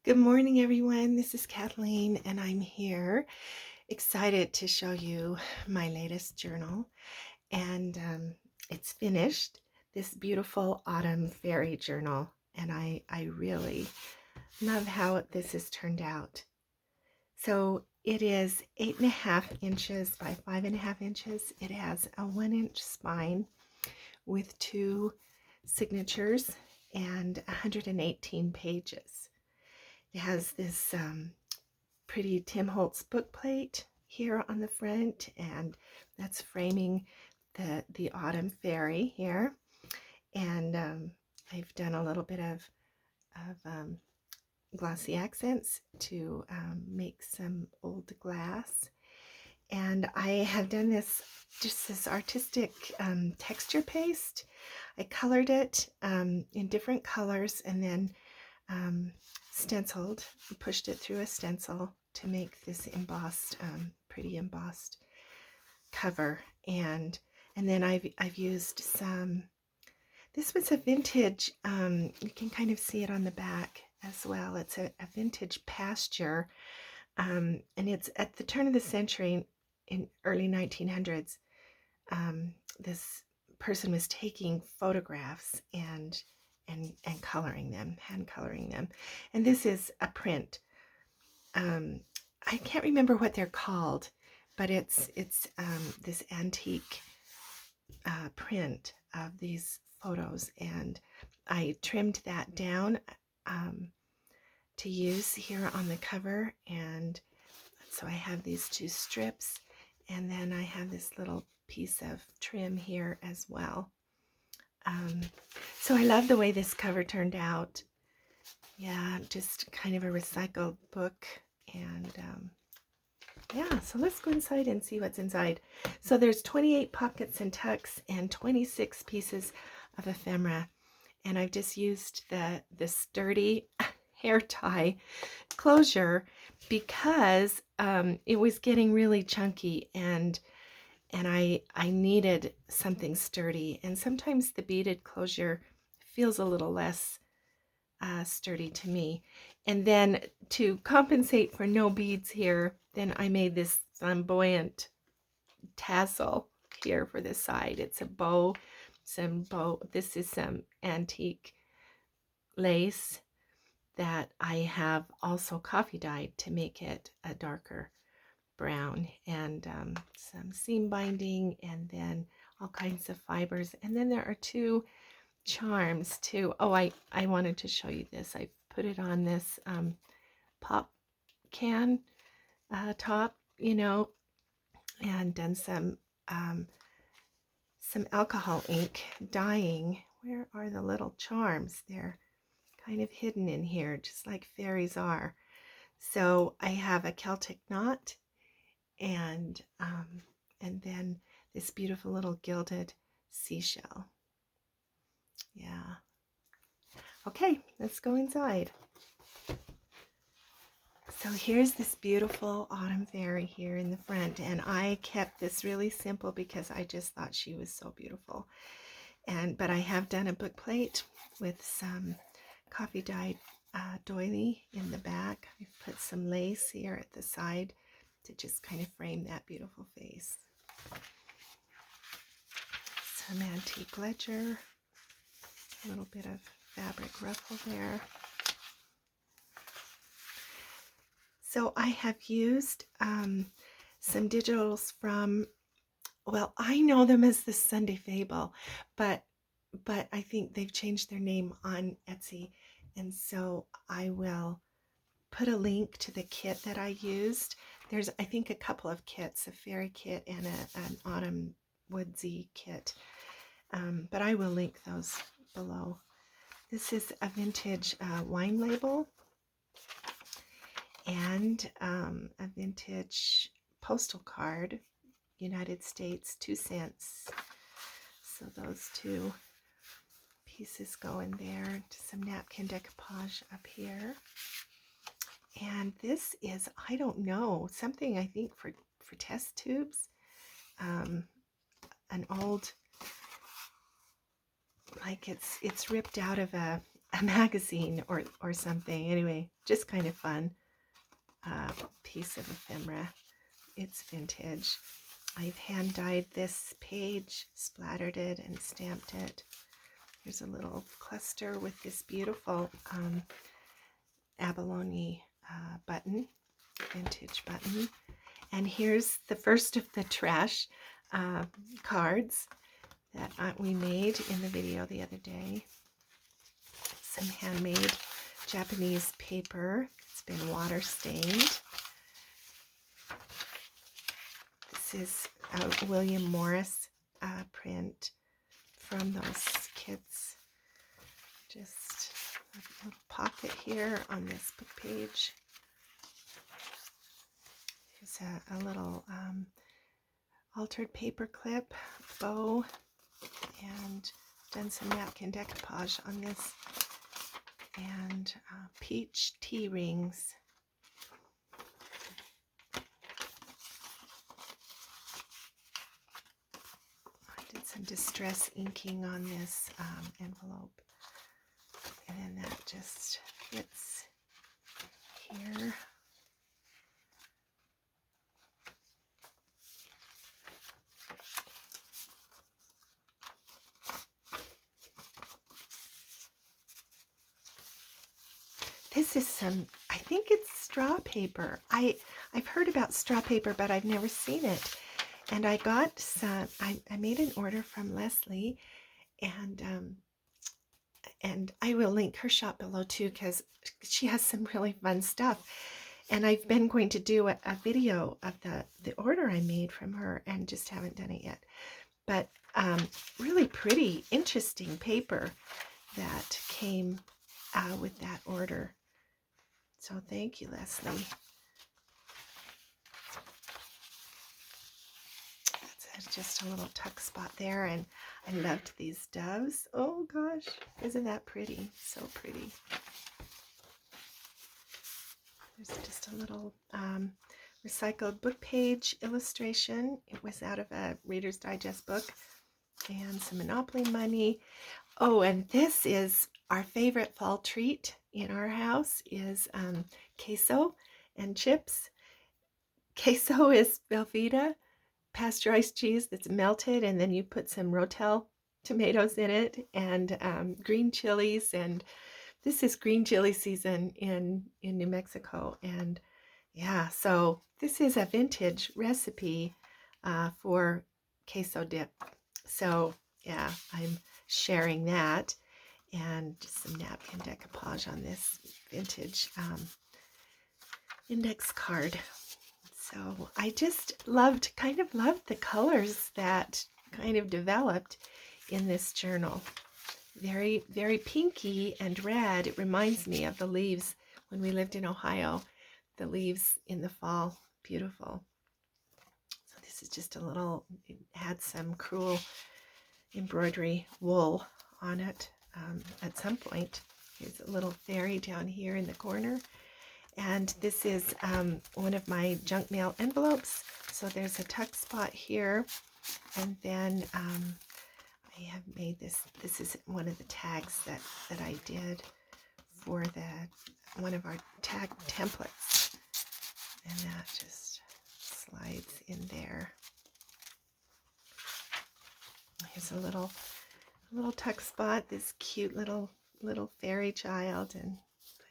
Good morning, everyone. This is Kathleen, and I'm here excited to show you my latest journal. And it's finished, this beautiful autumn fairy journal. And I really love how this has turned out. So it is 8.5 inches by 5.5 inches. It has a 1-inch spine with 2 signatures and 118 pages. It has this pretty Tim Holtz book plate here on the front, and that's framing the autumn fairy here. And I've done a little bit of glossy accents to make some old glass. And I have done this artistic texture paste. I colored it in different colors and then stenciled, pushed it through a stencil to make this embossed, pretty embossed cover. And then I've used some. This was a vintage. You can kind of see it on the back as well. It's a vintage pasture, and it's at the turn of the century, in early 1900s. This person was taking photographs and coloring them, hand coloring them. And this is a print. I can't remember what they're called, but it's this antique print of these photos, and I trimmed that down to use here on the cover. And so I have these 2 strips, and then I have this little piece of trim here as well. So I love the way this cover turned out. Yeah, just kind of a recycled book. And yeah, so let's go inside and see what's inside. So there's 28 pockets and tucks and 26 pieces of ephemera. And I've just used the sturdy hair tie closure because it was getting really chunky, and I needed something sturdy. And sometimes the beaded closure feels a little less sturdy to me. And then to compensate for no beads here, then I made this flamboyant tassel here for the side. It's a bow, this is some antique lace that I have also coffee dyed to make it a darker brown, and some seam binding, and then all kinds of fibers. And then there are 2 charms too. Oh, I wanted to show you this. I put it on this pop can top, and done some alcohol ink dyeing. Where are the little charms? They're kind of hidden in here, just like fairies are. So I have a Celtic knot, and then this beautiful little gilded seashell. Yeah. Okay, let's go inside. So here's this beautiful autumn fairy here in the front, and I kept this really simple because I just thought she was so beautiful. But I have done a book plate with some coffee dyed doily in the back. I've put some lace here at the side to just kind of frame that beautiful face. Some antique ledger, a little bit of fabric ruffle there. So I have used some digitals from, well, I know them as the Sunday Fable, but I think they've changed their name on Etsy, and so I will put a link to the kit that I used. There's, I think, a couple of kits, a fairy kit and an autumn woodsy kit, but I will link those below. This is a vintage wine label and a vintage postal card, United States, 2 cents. So those 2 pieces go in there. Some napkin decoupage up here. And this is, I don't know, something I think for test tubes. An old, like it's ripped out of a a magazine or something. Anyway, just kind of fun piece of ephemera. It's vintage. I've hand dyed this page, splattered it, and stamped it. Here's a little cluster with this beautiful abalone button, vintage button. And here's the first of the trash cards that we made in the video the other day. Some handmade Japanese paper. It's been water stained. This is a William Morris print from those kits. Just a little pocket here on this book page. There's a little altered paper clip, bow, and done some napkin decoupage on this, and peach tea rings. I did some distress inking on this envelope, and then that just fits here. This is some, I think it's straw paper. I've heard about straw paper, but I've never seen it. And I got some, I made an order from Leslie, and I will link her shop below too, because she has some really fun stuff. And I've been going to do a video of the order I made from her, and just haven't done it yet. But really pretty, interesting paper that came with that order. So thank you, Leslie. That's just a little tuck spot there, and I loved these doves. Oh gosh, isn't that pretty? So pretty. There's just a little recycled book page illustration. It was out of a Reader's Digest book, and some Monopoly money. Oh, and this is our favorite fall treat in our house is queso and chips. Queso is Velveeta, pasteurized cheese that's melted, and then you put some Rotel tomatoes in it, and green chilies. And this is green chili season in New Mexico. And yeah, so this is a vintage recipe for queso dip. So yeah, I'm sharing that, and just some napkin decoupage on this vintage index card. So I just kind of loved the colors that kind of developed in this journal. Very, very pinky and red. It reminds me of the leaves when we lived in Ohio, the leaves in the fall. Beautiful. So this is just a little, it had some crewel embroidery wool on it at some point. Here's a little fairy down here in the corner. And this is one of my junk mail envelopes. So there's a tuck spot here. And then I have made this. This is one of the tags that I did for one of our tag templates. And that just slides in there. Here's a little tuck spot, this cute little fairy child, and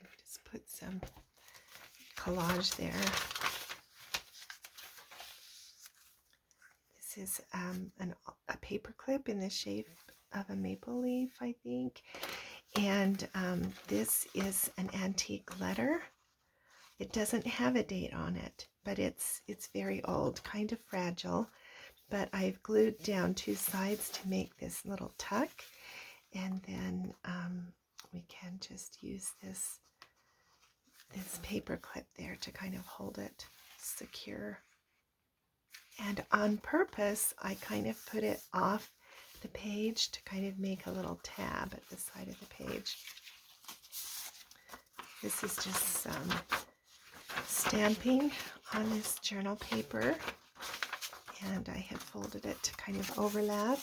I just put some collage there. This is a paper clip in the shape of a maple leaf, I think. And this is an antique letter. It doesn't have a date on it, but it's very old, kind of fragile. But I've glued down two sides to make this little tuck, and then we can just use this paper clip there to kind of hold it secure. And on purpose, I kind of put it off the page to kind of make a little tab at the side of the page. This is just some stamping on this journal paper, and I have folded it to kind of overlap,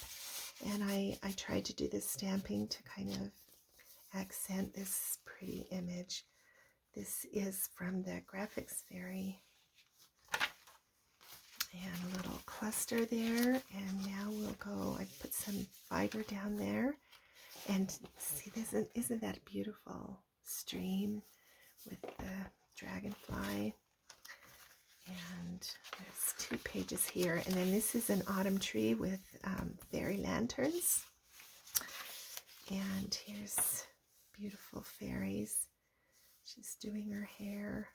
and I tried to do this stamping to kind of accent this pretty image. This is from the Graphics Fairy. And a little cluster there. And now we'll go, I put some fiber down there. And see, isn't that a beautiful stream with the dragonfly? And there's 2 pages here. And then this is an autumn tree with fairy lanterns. And here's beautiful fairies. She's doing her hair.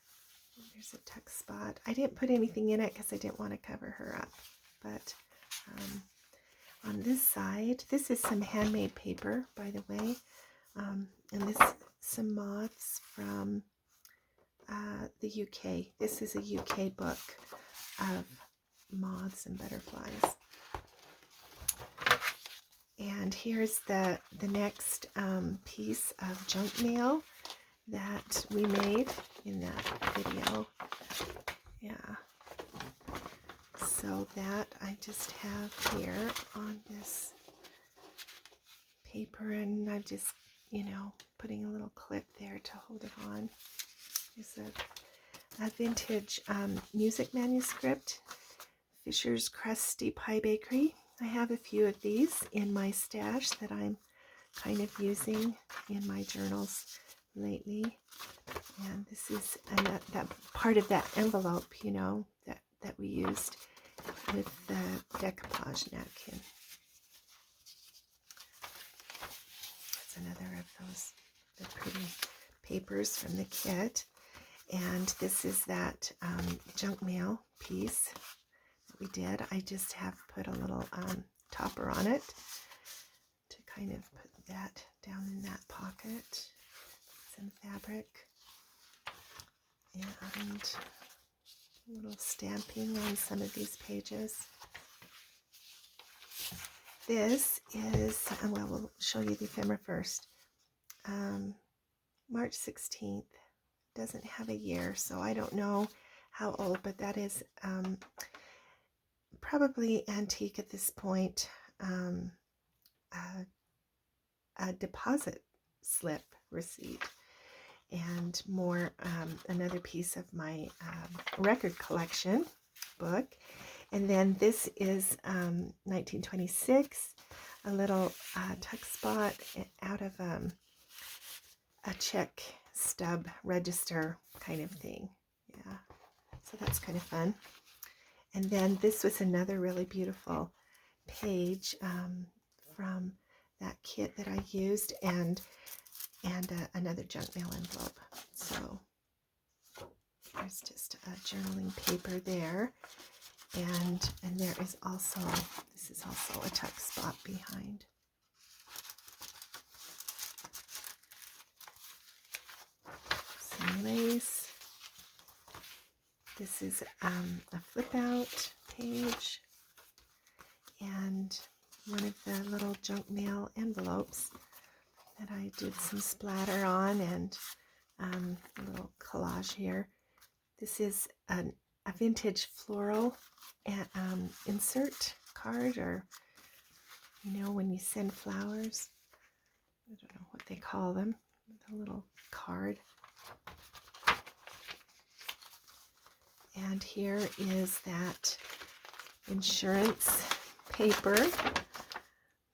There's a tuck spot. I didn't put anything in it because I didn't want to cover her up. But on this side, this is some handmade paper, by the way. And this some moths from the UK. This is a UK book of moths and butterflies. And here's the next piece of junk mail that we made in that video. Yeah. So that I just have here on this paper, and I'm just, you know, putting a little clip there to hold it on. There's a vintage music manuscript, Fisher's Crusty Pie Bakery. I have a few of these in my stash that I'm kind of using in my journals lately. And this is that part of that envelope, you know, that we used with the decoupage napkin. That's another of those the pretty papers from the kit. And this is that junk mail piece that we did. I just have put a little topper on it to kind of put that down in that pocket. Some fabric and a little stamping on some of these pages. This is, well, we'll show you the ephemera first. March 16th. Doesn't have a year, so I don't know how old, but that is probably antique at this point. A deposit slip receipt, and more another piece of my record collection book. And then this is 1926, a little tuck spot out of a check stub register kind of thing. Yeah, so that's kind of fun. And then this was another really beautiful page from that kit that I used, and another junk mail envelope. So there's just a journaling paper there, and there is also, this is also a tuck spot behind. Some lace. This is a flip out page, and one of the little junk mail envelopes that I did some splatter on, and a little collage here. This is a vintage floral insert card, or, you know, when you send flowers, I don't know what they call them, the little card. And here is that insurance paper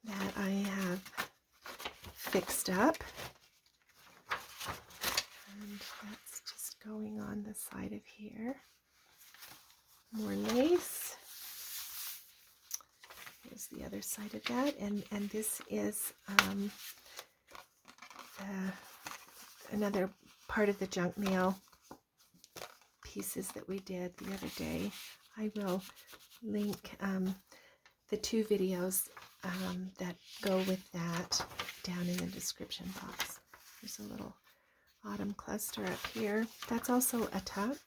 that I have fixed up. And that's just going on the side of here. More lace. Here's the other side of that. And this is another part of the junk mail pieces that we did the other day. I will link the 2 videos that go with that down in the description box. There's a little autumn cluster up here. That's also a tuck.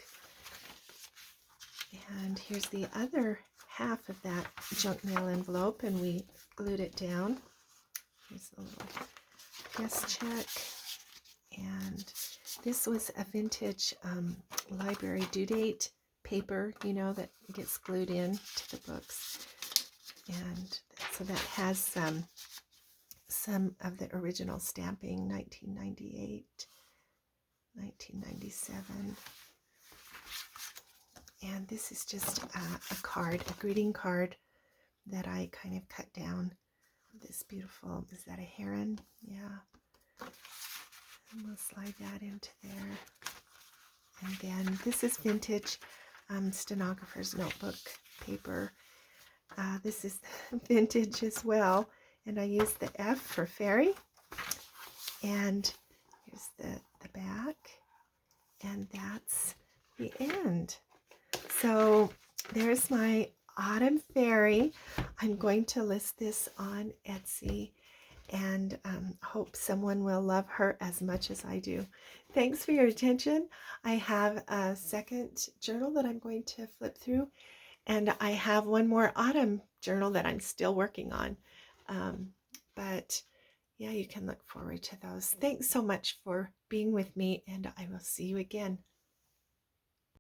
And here's the other half of that junk mail envelope, and we glued it down. Here's a little guest check. And this was a vintage library due date paper, you know, that gets glued in to the books. And so that has some some of the original stamping, 1998, 1997. And this is just a card, a greeting card that I kind of cut down. This beautiful, is that a heron? Yeah. And we'll slide that into there. And then this is vintage stenographer's notebook paper. This is vintage as well. And I use the F for fairy. And here's the back. And that's the end. So there's my autumn fairy. I'm going to list this on Etsy and hope someone will love her as much as I do. Thanks for your attention. I have a second journal that I'm going to flip through, and I have one more autumn journal that I'm still working on. But yeah, you can look forward to those. Thanks so much for being with me, and I will see you again.